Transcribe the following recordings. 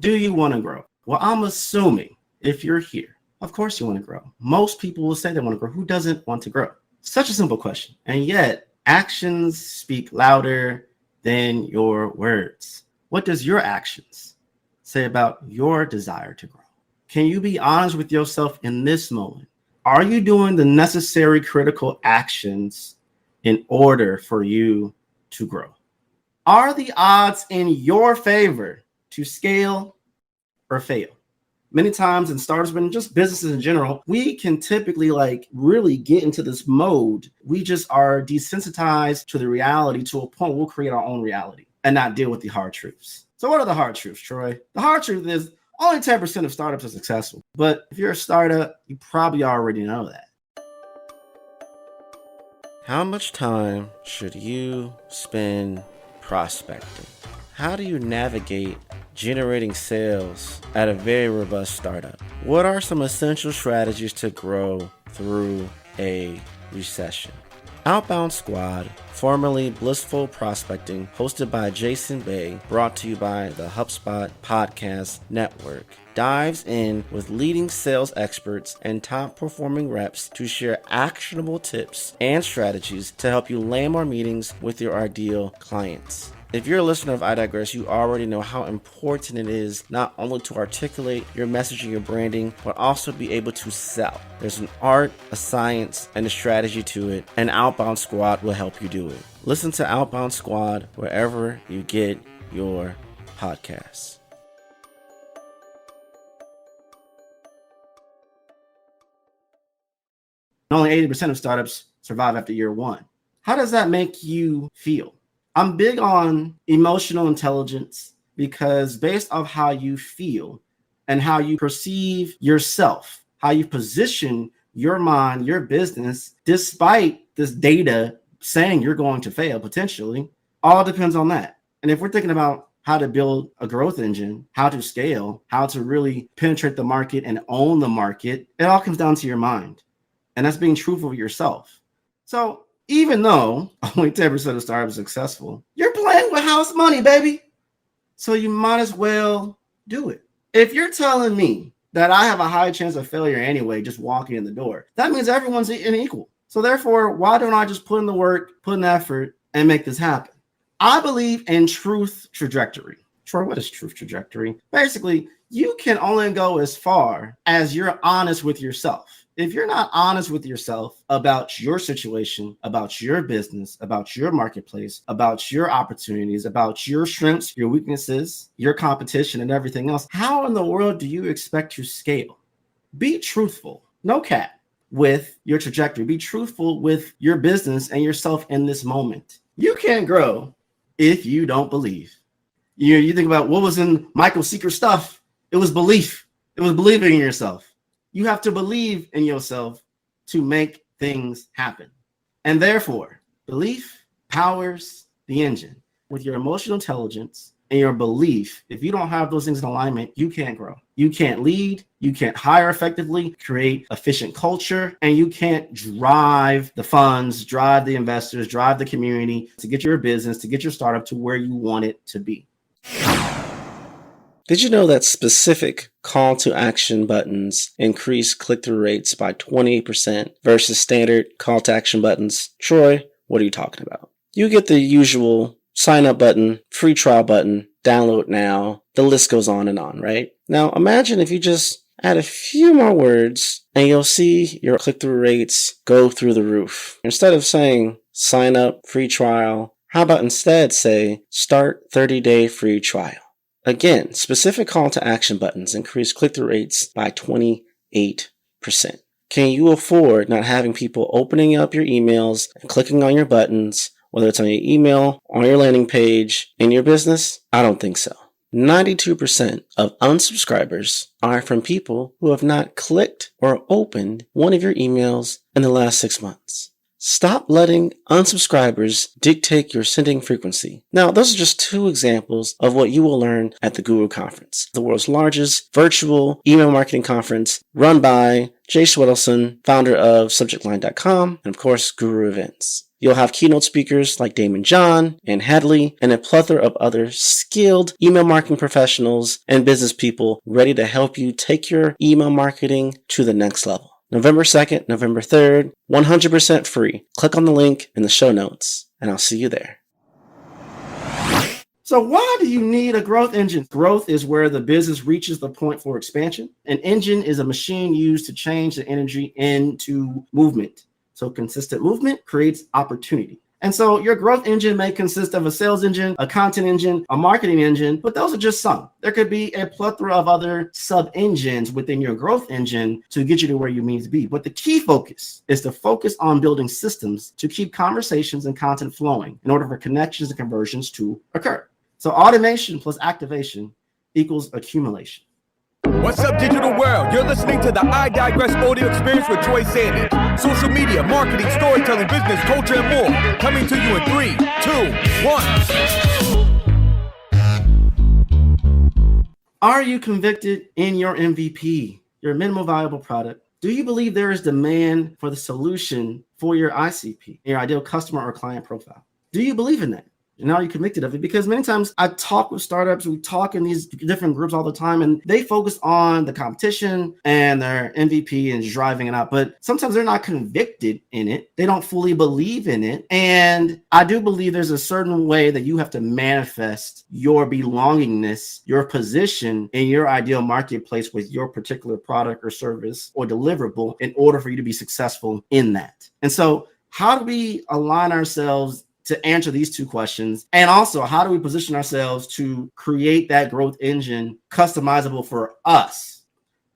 Do you want to grow? Well, I'm assuming if you're here, of course you want to grow. Most people will say they want to grow. Who doesn't want to grow? Such a simple question. And yet, actions speak louder than your words. What does your actions say about your desire to grow? Can you be honest with yourself in this moment? Are you doing the necessary critical actions in order for you to grow? Are the odds in your favor to scale or fail? Many times in startups, but in just businesses in general, we can typically really get into this mode. We just are desensitized to the reality to a point we'll create our own reality and not deal with the hard truths. So what are the hard truths, Troy? The hard truth is only 10% of startups are successful. But if you're a startup, you probably already know that. How much time should you spend prospecting? How do you navigate generating sales at a very robust startup? What are some essential strategies to grow through a recession? Outbound Squad, formerly Blissful Prospecting, hosted by Jason Bay, brought to you by the HubSpot Podcast Network, dives in with leading sales experts and top performing reps to share actionable tips and strategies to help you land more meetings with your ideal clients. If you're a listener of I Digress, you already know how important it is not only to articulate your message and your branding, but also be able to sell. There's an art, a science, and a strategy to it, and Outbound Squad will help you do it. Listen to Outbound Squad wherever you get your podcasts. Only 80% of startups survive after year one. How does that make you feel? I'm big on emotional intelligence because based off how you feel and how you perceive yourself, how you position your mind, your business, despite this data saying you're going to fail potentially, all depends on that. And if we're thinking about how to build a growth engine, how to scale, how to really penetrate the market and own the market, it all comes down to your mind. And that's being truthful with yourself. So even though only 10% of startups are successful, you're playing with house money, baby. So you might as well do it. If you're telling me that I have a high chance of failure anyway, just walking in the door, that means everyone's unequal. So therefore, why don't I just put in the work, put in the effort, and make this happen? I believe in truth trajectory. Troy, what is truth trajectory? Basically, you can only go as far as you're honest with yourself. If you're not honest with yourself about your situation, about your business, about your marketplace, about your opportunities, about your strengths, your weaknesses, your competition, and everything else, how in the world do you expect to scale? Be truthful, no cap, with your trajectory. Be truthful with your business and yourself in this moment. You can't grow if you don't believe. You think about what was in Michael's secret stuff. It was belief. It was believing in yourself. You have to believe in yourself to make things happen. And therefore, belief powers the engine. With your emotional intelligence and your belief, if you don't have those things in alignment, you can't grow. You can't lead. You can't hire effectively, create efficient culture, and you can't drive the funds, drive the investors, drive the community to get your business, to get your startup to where you want it to be. Did you know that specific call to action buttons increase click-through rates by 28% versus standard call to action buttons? Troy, what are you talking about? You get the usual sign up button, free trial button, download now. The list goes on and on, right? Now imagine if you just add a few more words and you'll see your click-through rates go through the roof. Instead of saying sign up, free trial, how about instead say start 30-day free trial? Again, specific call to action buttons increase click-through rates by 28%. Can you afford not having people opening up your emails and clicking on your buttons, whether it's on your email, on your landing page, in your business? I don't think so. 92% of unsubscribers are from people who have not clicked or opened one of your emails in the last 6 months. Stop letting unsubscribers dictate your sending frequency. Now, those are just two examples of what you will learn at the Guru Conference, the world's largest virtual email marketing conference run by Jay Swedelson, founder of subjectline.com, and of course, Guru Events. You'll have keynote speakers like Damon John and Hadley and a plethora of other skilled email marketing professionals and business people ready to help you take your email marketing to the next level. November 2nd, November 3rd, 100% free. Click on the link in the show notes, and I'll see you there. So why do you need a growth engine? Growth is where the business reaches the point for expansion. An engine is a machine used to change the energy into movement. So consistent movement creates opportunity. And so your growth engine may consist of a sales engine, a content engine, a marketing engine, but those are just some. There could be a plethora of other sub-engines within your growth engine to get you to where you need to be. But the key focus is to focus on building systems to keep conversations and content flowing in order for connections and conversions to occur. So automation plus activation equals accumulation. What's up, digital world? You're listening to the I Digress audio experience with Troy Sandidge. Social media, marketing, storytelling, business, culture, and more. Coming to you in 3, 2, 1. Are you convicted in your MVP, your minimal viable product? Do you believe there is demand for the solution for your ICP, your ideal customer or client profile? Do you believe in that? And are you convicted of it? Because many times I talk with startups, we talk in these different groups all the time, and they focus on the competition and their MVP and driving it out. But sometimes they're not convicted in it. They don't fully believe in it. And I do believe there's a certain way that you have to manifest your belongingness, your position in your ideal marketplace with your particular product or service or deliverable in order for you to be successful in that. And so how do we align ourselves to answer these two questions? And also, how do we position ourselves to create that growth engine customizable for us?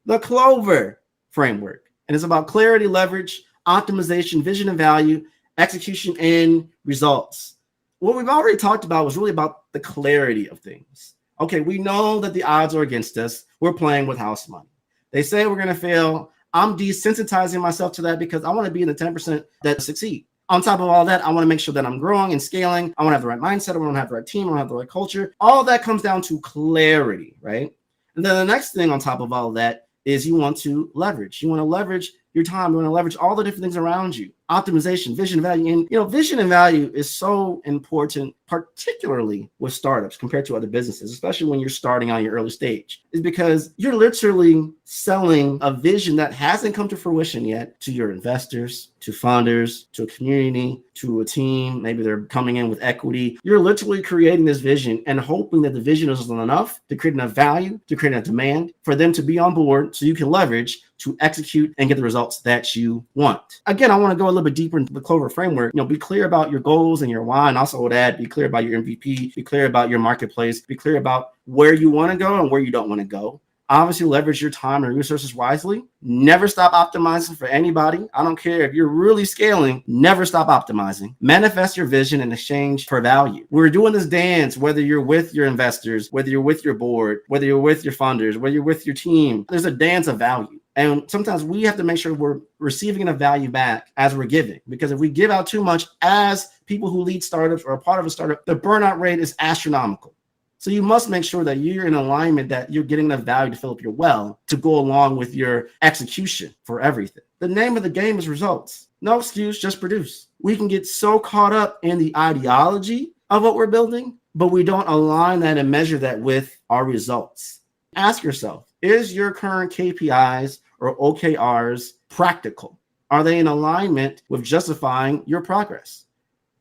The Clover framework. And it's about clarity, leverage, optimization, vision and value, execution, and results. What we've already talked about was really about the clarity of things. Okay, we know that the odds are against us. We're playing with house money. They say we're going to fail. I'm desensitizing myself to that because I want to be in the 10% that succeed. On top of all that, I want to make sure that I'm growing and scaling. I want to have the right mindset. I want to have the right team. I want to have the right culture. All of that comes down to clarity, right? And then the next thing on top of all of that is you want to leverage. You want to leverage your time. You want to leverage all the different things around you. Optimization, vision, value. And, vision and value is so important, particularly with startups compared to other businesses, especially when you're starting on your early stage, is because you're literally selling a vision that hasn't come to fruition yet to your investors, to funders, to a community, to a team. Maybe they're coming in with equity. You're literally creating this vision and hoping that the vision is enough to create enough value, to create enough demand for them to be on board so you can leverage to execute and get the results that you want. Again, I want to go a little bit deeper into the Clover framework. Be clear about your goals and your why, and also would add, be clear about your MVP, be clear about your marketplace, be clear about where you want to go and where you don't want to go. Obviously, leverage your time and resources wisely. Never stop optimizing for anybody. I don't care if you're really scaling, never stop optimizing. Manifest your vision in exchange for value. We're doing this dance, whether you're with your investors, whether you're with your board, whether you're with your funders, whether you're with your team. There's a dance of value. And sometimes we have to make sure we're receiving enough value back as we're giving. Because if we give out too much as people who lead startups or are part of a startup, the burnout rate is astronomical. So you must make sure that you're in alignment, that you're getting enough value to fill up your well to go along with your execution for everything. The name of the game is results. No excuse, just produce. We can get so caught up in the ideology of what we're building, but we don't align that and measure that with our results. Ask yourself, is your current KPIs or OKRs practical? Are they in alignment with justifying your progress?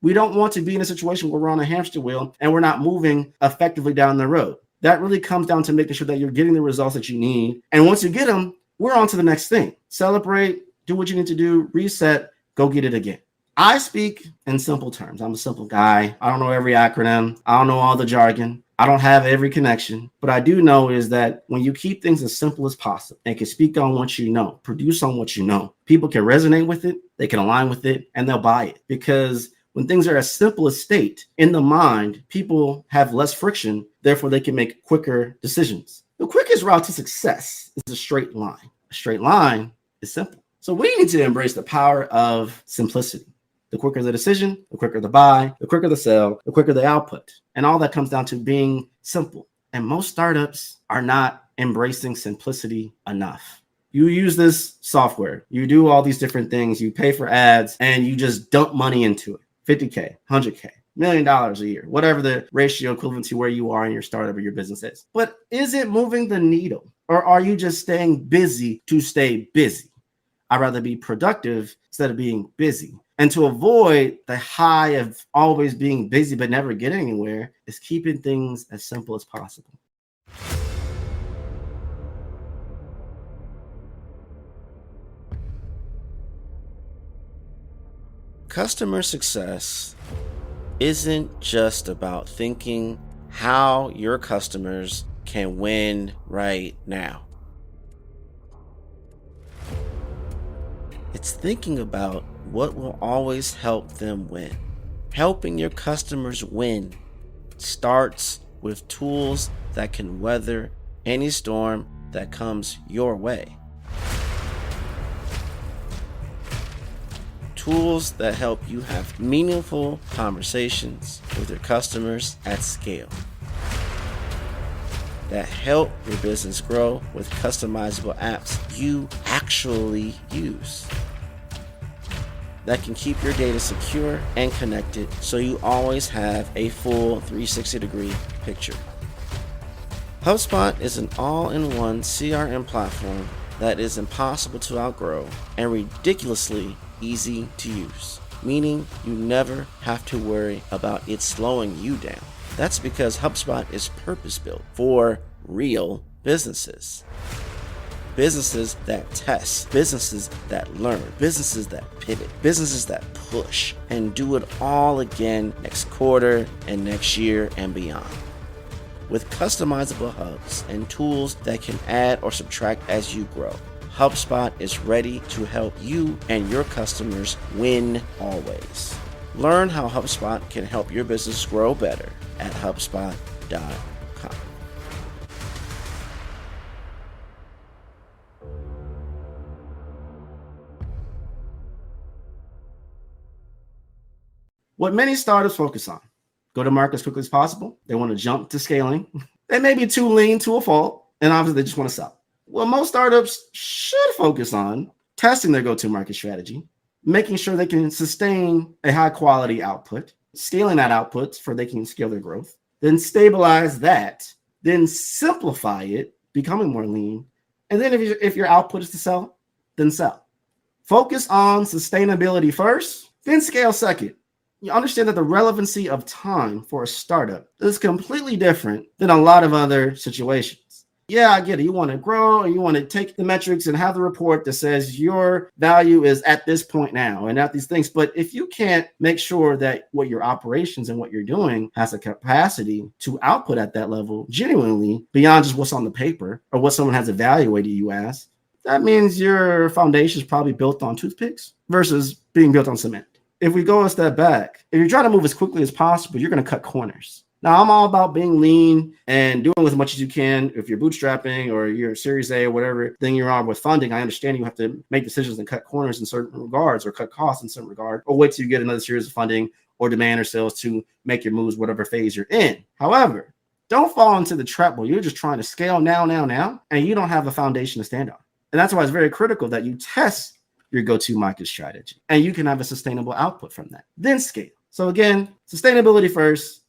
We don't want to be in a situation where we're on a hamster wheel and we're not moving effectively down the road. That really comes down to making sure that you're getting the results that you need. And once you get them, we're on to the next thing. Celebrate, do what you need to do, reset, go get it again. I speak in simple terms. I'm a simple guy. I don't know every acronym. I don't know all the jargon. I don't have every connection. But I do know is that when you keep things as simple as possible and can speak on what you know, produce on what you know, people can resonate with it, they can align with it, and they'll buy it. Because when things are as simple as state in the mind, people have less friction. Therefore, they can make quicker decisions. The quickest route to success is a straight line. A straight line is simple. So we need to embrace the power of simplicity. The quicker the decision, the quicker the buy, the quicker the sell, the quicker the output. And all that comes down to being simple. And most startups are not embracing simplicity enough. You use this software, you do all these different things, you pay for ads, and you just dump money into it. 50K, 100K, $1 million a year, whatever the ratio equivalent to where you are in your startup or your business is. But is it moving the needle, or are you just staying busy to stay busy? I'd rather be productive instead of being busy. And to avoid the high of always being busy but never getting anywhere is keeping things as simple as possible. Customer success isn't just about thinking how your customers can win right now. It's thinking about what will always help them win. Helping your customers win starts with tools that can weather any storm that comes your way. Tools that help you have meaningful conversations with your customers at scale. That help your business grow with customizable apps you actually use. That can keep your data secure and connected so you always have a full 360-degree picture. HubSpot is an all-in-one CRM platform that is impossible to outgrow and ridiculously easy to use, meaning you never have to worry about it slowing you down. That's because HubSpot is purpose-built for real businesses. Businesses that test, businesses that learn, businesses that pivot, businesses that push, and do it all again next quarter and next year and beyond. With customizable hubs and tools that can add or subtract as you grow, HubSpot is ready to help you and your customers win always. Learn how HubSpot can help your business grow better at HubSpot.com. What many startups focus on: go to market as quickly as possible. They want to jump to scaling. They may be too lean to a fault, and obviously they just want to sell. Well, most startups should focus on testing their go-to-market strategy, making sure they can sustain a high-quality output, scaling that output for they can scale their growth, then stabilize that, then simplify it, becoming more lean, and then if your output is to sell, then sell. Focus on sustainability first, then scale second. You understand that the relevancy of time for a startup is completely different than a lot of other situations. Yeah, I get it. You want to grow and you want to take the metrics and have the report that says your value is at this point now and at these things. But if you can't make sure that what your operations and what you're doing has a capacity to output at that level genuinely beyond just what's on the paper or what someone has evaluated you as, that means your foundation is probably built on toothpicks versus being built on cement. If we go a step back, if you're trying to move as quickly as possible, you're going to cut corners. Now, I'm all about being lean and doing as much as you can. If you're bootstrapping or you're Series A or whatever thing you're on with funding, I understand you have to make decisions and cut corners in certain regards or cut costs in certain regard, or wait till you get another series of funding or demand or sales to make your moves, whatever phase you're in. However, don't fall into the trap where you're just trying to scale now, and you don't have a foundation to stand on. And that's why it's very critical that you test your go-to market strategy and you can have a sustainable output from that, then scale. So again, sustainability first,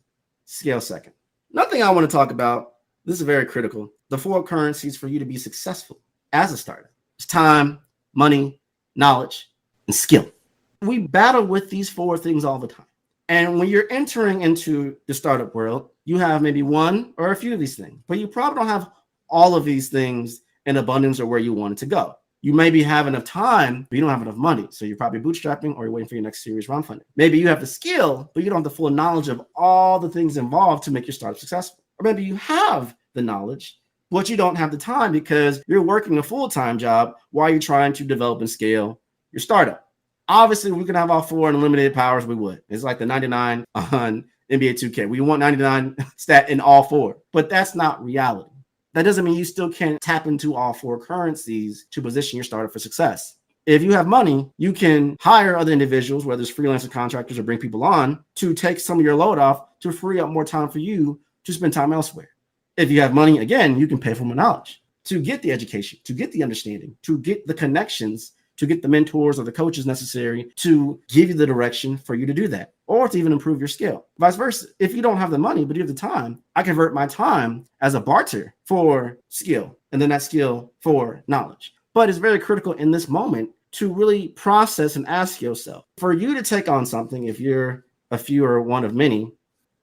scale second. Another thing I want to talk about, this is very critical, the 4 currencies for you to be successful as a startup. It's time, money, knowledge, and skill. We battle with these 4 things all the time. And when you're entering into the startup world, you have maybe one or a few of these things, but you probably don't have all of these things in abundance or where you want it to go. You maybe have enough time, but you don't have enough money. So you're probably bootstrapping or you're waiting for your next series round funding. Maybe you have the skill, but you don't have the full knowledge of all the things involved to make your startup successful. Or maybe you have the knowledge, but you don't have the time because you're working a full-time job while you're trying to develop and scale your startup. Obviously, we can have all 4 unlimited powers, we would. It's like the 99 on NBA 2K. We want 99 stat in all 4, but that's not reality. That doesn't mean you still can't tap into all 4 currencies to position your startup for success. If you have money, you can hire other individuals, whether it's freelancer contractors or bring people on, to take some of your load off to free up more time for you to spend time elsewhere. If you have money, again, you can pay for more knowledge to get the education, to get the understanding, to get the connections, to get the mentors or the coaches necessary to give you the direction for you to do that. or to even improve your skill. Vice versa. If you don't have the money, but you have the time, I convert my time as a barter for skill, and then that skill for knowledge. But it's very critical in this moment to really process and ask yourself, for you to take on something, if you're a few or one of many,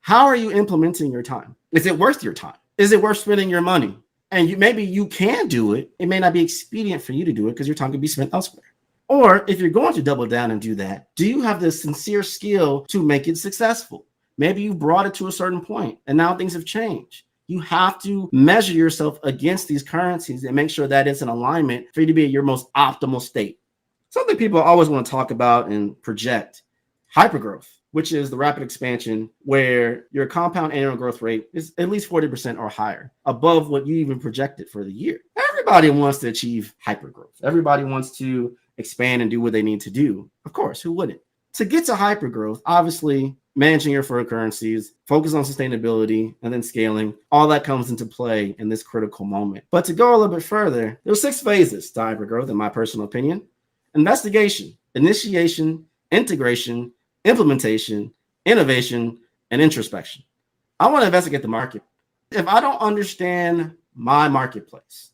how are you implementing your time? Is it worth your time? Is it worth spending your money? And maybe you can do it. It may not be expedient for you to do it because your time could be spent elsewhere. Or if you're going to double down and do that, do you have the sincere skill to make it successful? Maybe you brought it to a certain point and now things have changed. You have to measure yourself against these currencies and make sure that it's in alignment for you to be at your most optimal state. Something people always want to talk about and project: hypergrowth, which is the rapid expansion where your compound annual growth rate is at least 40% or higher, above what you even projected for the year. Everybody wants to achieve hypergrowth. Everybody wants to expand and do what they need to do. Of course, who wouldn't? To get to hypergrowth, obviously, managing your foreign currencies, focus on sustainability, and then scaling, all that comes into play in this critical moment. But to go a little bit further, there's 6 phases to hypergrowth, in my personal opinion: investigation, initiation, integration, implementation, innovation, and introspection. I want to investigate the market. If I don't understand my marketplace,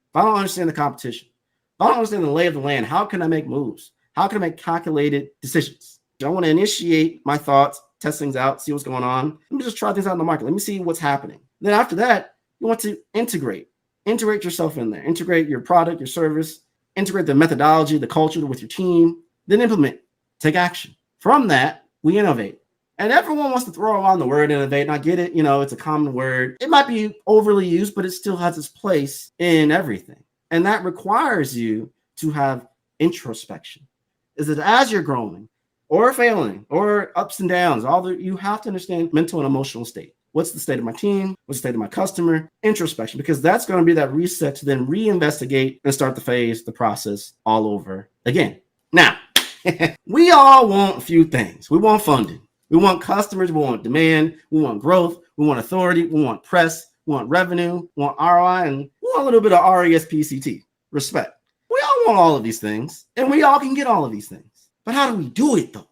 if I don't understand the competition, if I don't understand the lay of the land, how can I make moves? How can I make calculated decisions? I want to initiate my thoughts, test things out, see what's going on. Let me just try things out in the market. Let me see what's happening. Then after that, you want to integrate yourself in there, integrate your product, your service, integrate the methodology, the culture with your team, then implement, take action. From that, we innovate. And everyone wants to throw around the word innovate, and I get it. It's a common word. It might be overly used, but it still has its place in everything. And that requires you to have introspection. Is that as you're growing or failing or ups and downs, you have to understand mental and emotional state. What's the state of my team? What's the state of my customer? Introspection, because that's going to be that reset to then reinvestigate and start the process all over again. Now, we all want a few things. We want funding. We want customers. We want demand. We want growth. We want authority. We want press. We want revenue. We want ROI. And we want a little bit of RESPCT, respect. We all want all of these things, and we all can get all of these things. But how do we do it, though?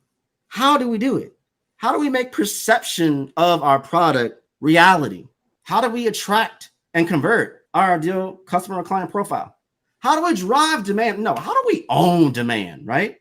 How do we do it? How do we make perception of our product reality? How do we attract and convert our ideal customer or client profile? How do we drive demand? No, how do we own demand, right?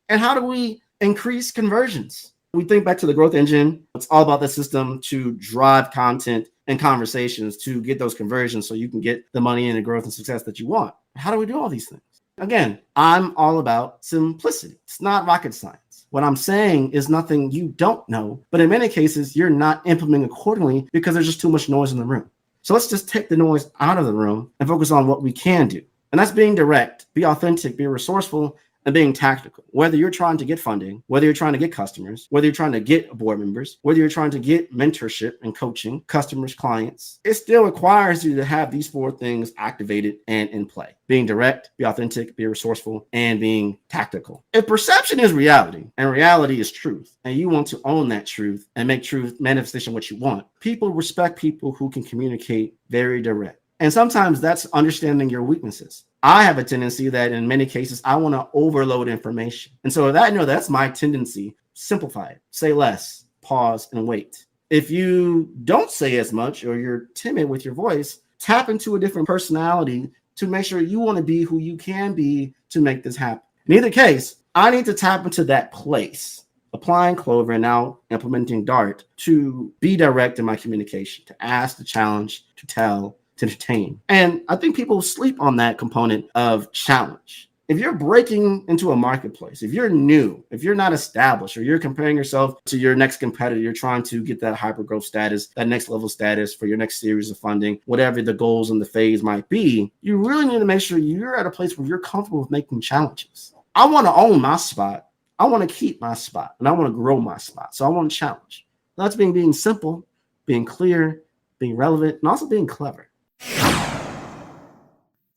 And how do we increase conversions? We think back to the growth engine. It's all about the system to drive content and conversations to get those conversions so you can get the money and the growth and success that you want. How do we do all these things? Again, I'm all about simplicity. It's not rocket science. What I'm saying is nothing you don't know, but in many cases, you're not implementing accordingly because there's just too much noise in the room. So let's just take the noise out of the room and focus on what we can do. And that's being direct, be authentic, be resourceful, and being tactical. Whether you're trying to get funding, whether you're trying to get customers, whether you're trying to get board members, whether you're trying to get mentorship and coaching, customers, clients, it still requires you to have these 4 things activated and in play. Being direct, be authentic, be resourceful, and being tactical. If perception is reality and reality is truth, and you want to own that truth and make truth manifestation what you want, people respect people who can communicate very direct. And sometimes that's understanding your weaknesses. I have a tendency that in many cases, I want to overload information. And so that's my tendency. Simplify it, say less, pause, and wait. If you don't say as much or you're timid with your voice, tap into a different personality to make sure you want to be who you can be to make this happen. In either case, I need to tap into that place, applying Clover and now implementing Dart to be direct in my communication, to ask, to challenge, to tell, to entertain. And I think people sleep on that component of challenge. If you're breaking into a marketplace, if you're new, if you're not established, or you're comparing yourself to your next competitor, you're trying to get that hypergrowth status, that next level status for your next series of funding, whatever the goals and the phase might be, you really need to make sure you're at a place where you're comfortable with making challenges. I want to own my spot. I want to keep my spot, and I want to grow my spot. So I want to challenge. That's being simple, being clear, being relevant, and also being clever.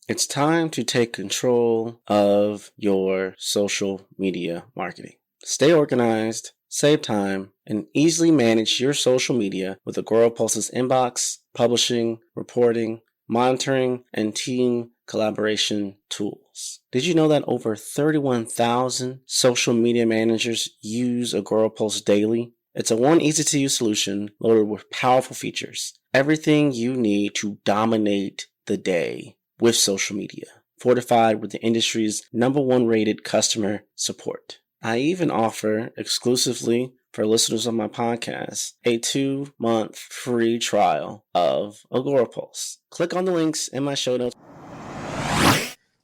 It's time to take control of your social media marketing. Stay organized, save time, and easily manage your social media with Agorapulse's inbox, publishing, reporting, monitoring, and team collaboration tools. Did you know that over 31,000 social media managers use Agorapulse daily? It's a one easy-to-use solution loaded with powerful features. Everything you need to dominate the day with social media, fortified with the industry's #1 rated customer support. I even offer, exclusively for listeners of my podcast, a 2-month free trial of Agorapulse. Click on the links in my show notes.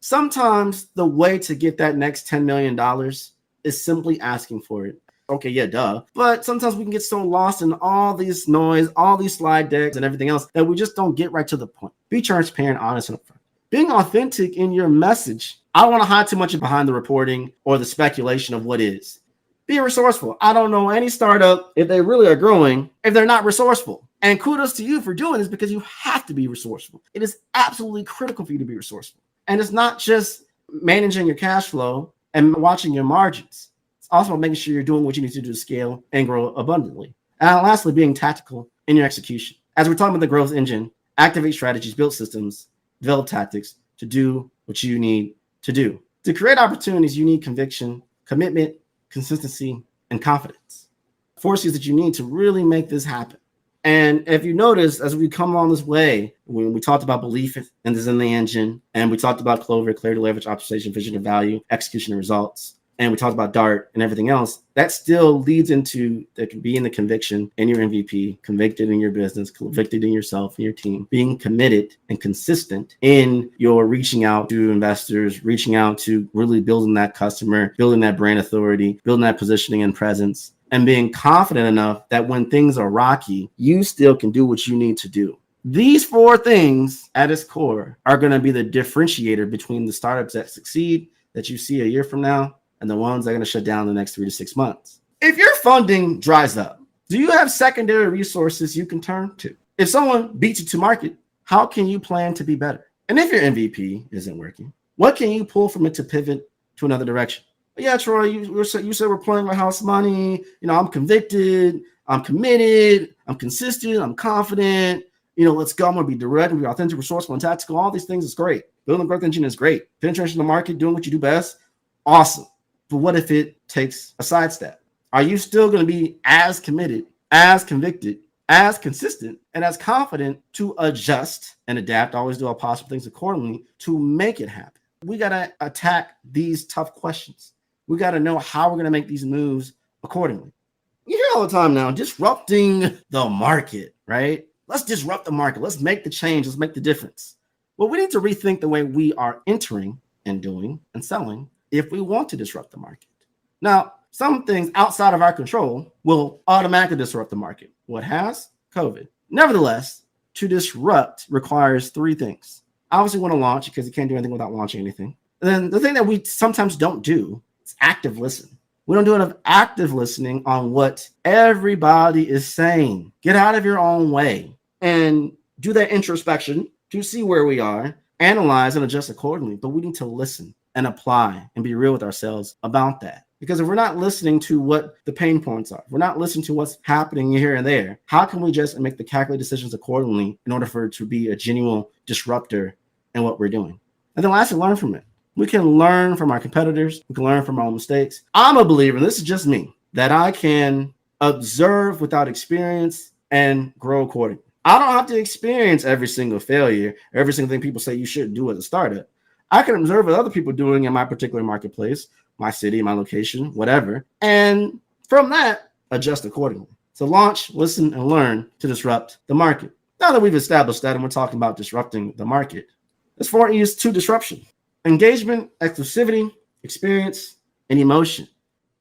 Sometimes the way to get that next $10 million is simply asking for it. Okay, yeah, duh. But sometimes we can get so lost in all this noise, all these slide decks and everything else that we just don't get right to the point. Be transparent, honest, and upfront. Being authentic in your message. I don't want to hide too much behind the reporting or the speculation of what is. Be resourceful. I don't know any startup, if they really are growing, if they're not resourceful. And kudos to you for doing this, because you have to be resourceful. It is absolutely critical for you to be resourceful. And it's not just managing your cash flow and watching your margins. It's also making sure you're doing what you need to do to scale and grow abundantly. And lastly, being tactical in your execution. As we're talking about the growth engine, activate strategies, build systems, develop tactics to do what you need to do. To create opportunities, you need conviction, commitment, consistency, and confidence. Forces that you need to really make this happen. And if you notice, as we come along this way, when we talked about belief and this in the engine, and we talked about Clover, clarity, leverage, optimization, vision and value, execution and results, and we talked about DART and everything else, that still leads into being the conviction in your MVP, convicted in your business, convicted in yourself and your team, being committed and consistent in your reaching out to investors, reaching out to really building that customer, building that brand authority, building that positioning and presence, and being confident enough that when things are rocky, you still can do what you need to do. These 4 things at its core are going to be the differentiator between the startups that succeed that you see a year from now and the ones that are going to shut down in the next 3 to 6 months. If your funding dries up, do you have secondary resources you can turn to? If someone beats you to market, how can you plan to be better? And if your MVP isn't working, what can you pull from it to pivot to another direction? Yeah, Troy, you said we're playing with house money. I'm convicted. I'm committed. I'm consistent. I'm confident. Let's go. I'm going to be direct, be authentic, resourceful, and tactical. All these things is great. Building a growth engine is great. Penetration in the market, doing what you do best, awesome. But what if it takes a sidestep? Are you still going to be as committed, as convicted, as consistent, and as confident to adjust and adapt, always do all possible things accordingly to make it happen? We got to attack these tough questions. We got to know how we're going to make these moves accordingly. You hear all the time now, disrupting the market, right? Let's disrupt the market. Let's make the change. Let's make the difference. Well, we need to rethink the way we are entering and doing and selling if we want to disrupt the market. Now, some things outside of our control will automatically disrupt the market. What has? COVID. Nevertheless, to disrupt requires 3 things. Obviously, want to launch because you can't do anything without launching anything. And then the thing that we sometimes don't do is active listen. We don't do enough active listening on what everybody is saying. Get out of your own way and do that introspection to see where we are, analyze and adjust accordingly. But we need to listen and apply and be real with ourselves about that. Because if we're not listening to what the pain points are, if we're not listening to what's happening here and there, how can we just make the calculated decisions accordingly in order for it to be a genuine disruptor in what we're doing? And then lastly, learn from it. We can learn from our competitors. We can learn from our own mistakes. I'm a believer, and this is just me, that I can observe without experience and grow accordingly. I don't have to experience every single failure, every single thing people say you shouldn't do as a startup. I can observe what other people are doing in my particular marketplace, my city, my location, whatever. And from that, adjust accordingly. So launch, listen, and learn to disrupt the market. Now that we've established that and we're talking about disrupting the market, there's 4 E's to disruption: engagement, exclusivity, experience, and emotion.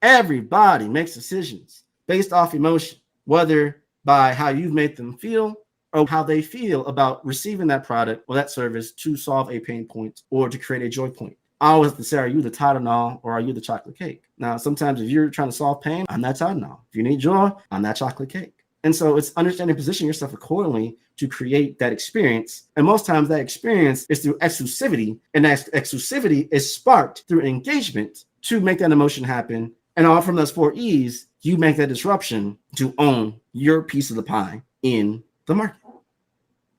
Everybody makes decisions based off emotion, whether by how you've made them feel or how they feel about receiving that product or that service to solve a pain point or to create a joy point. I always have to say, are you the Tylenol or are you the chocolate cake? Now, sometimes if you're trying to solve pain, I'm that Tylenol. If you need joy, I'm that chocolate cake. And so it's understanding, positioning yourself accordingly to create that experience. And most times that experience is through exclusivity, and that exclusivity is sparked through engagement to make that emotion happen. And all from those 4 E's, you make that disruption to own your piece of the pie in the market.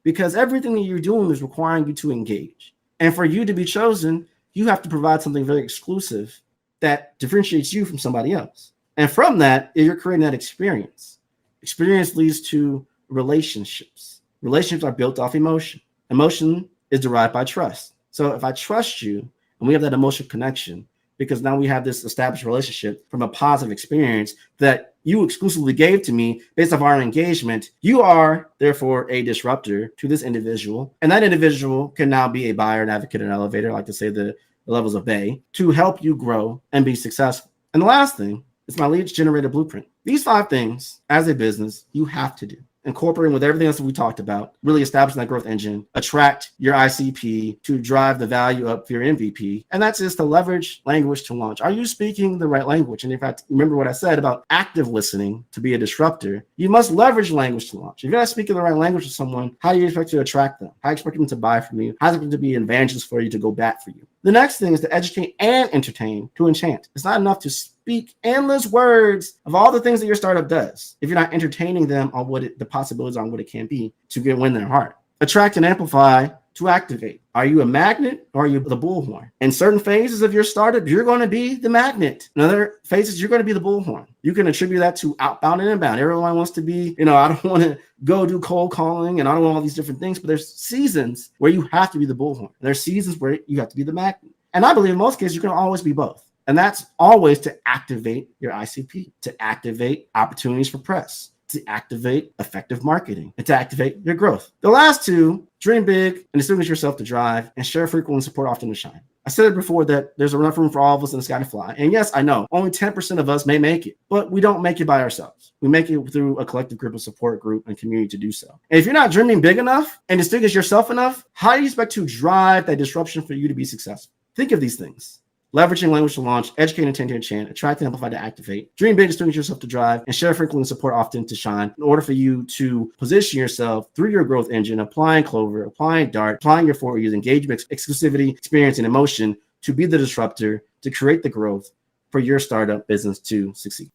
Because everything that you're doing is requiring you to engage. And for you to be chosen, you have to provide something very exclusive that differentiates you from somebody else. And from that, you're creating that experience. Experience leads to relationships. Relationships are built off emotion. Emotion is derived by trust. So if I trust you and we have that emotional connection, because now we have this established relationship from a positive experience that you exclusively gave to me based off our engagement, you are therefore a disruptor to this individual. And that individual can now be a buyer, an advocate, an elevator, I like to say the levels of Bay, to help you grow and be successful. And the last thing is my leads generator blueprint. These 5 things as a business you have to do. Incorporating with everything else that we talked about, really establishing that growth engine, attract your ICP to drive the value up for your MVP. And that's just to leverage language to launch. Are you speaking the right language? And in fact, remember what I said about active listening to be a disruptor. You must leverage language to launch. If you're not speaking the right language to someone, how do you expect to attract them? How do you expect them to buy from you? How do you expect them to be an evangelist for you, to go back for you? The next thing is to educate and entertain to enchant. It's not enough to speak endless words of all the things that your startup does if you're not entertaining them on what the possibilities are and what it can be to win their heart. Attract and amplify to activate. Are you a magnet or are you the bullhorn? In certain phases of your startup, you're going to be the magnet. In other phases, you're going to be the bullhorn. You can attribute that to outbound and inbound. Everyone wants to be, I don't want to go do cold calling and I don't want all these different things, but there's seasons where you have to be the bullhorn. There's seasons where you have to be the magnet. And I believe in most cases, you can always be both. And that's always to activate your ICP, to activate opportunities for press, to activate effective marketing, and to activate your growth. The last 2, dream big and distinguish yourself to drive, and share frequently and support often to shine. I said it before that there's enough room for all of us in the sky to fly. And yes, I know only 10% of us may make it, but we don't make it by ourselves. We make it through a collective group, a support group, and community to do so. And if you're not dreaming big enough and distinguish yourself enough, how do you expect to drive that disruption for you to be successful? Think of these things. Leveraging language to launch, educate, intent to enchant, attract and amplify to activate, dream big, distinguish yourself to drive, and share frequently and support often to shine in order for you to position yourself through your growth engine, applying Clover, applying Dart, applying your 4 E's, engagement, exclusivity, experience, and emotion to be the disruptor, to create the growth for your startup business to succeed.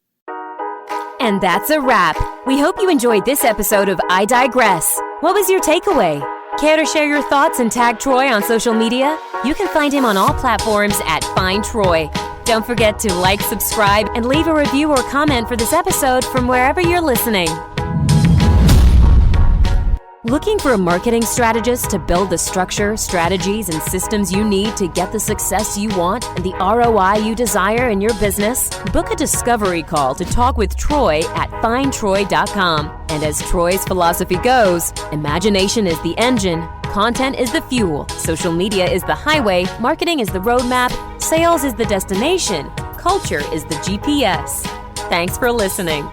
And that's a wrap. We hope you enjoyed this episode of I Digress. What was your takeaway? Care to share your thoughts and tag Troy on social media? You can find him on all platforms at Find Troy. Don't forget to like, subscribe, and leave a review or comment for this episode from wherever you're listening. Looking for a marketing strategist to build the structure, strategies, and systems you need to get the success you want and the ROI you desire in your business? Book a discovery call to talk with Troy at findtroy.com. And as Troy's philosophy goes, imagination is the engine, content is the fuel, social media is the highway, marketing is the roadmap, sales is the destination, culture is the GPS. Thanks for listening.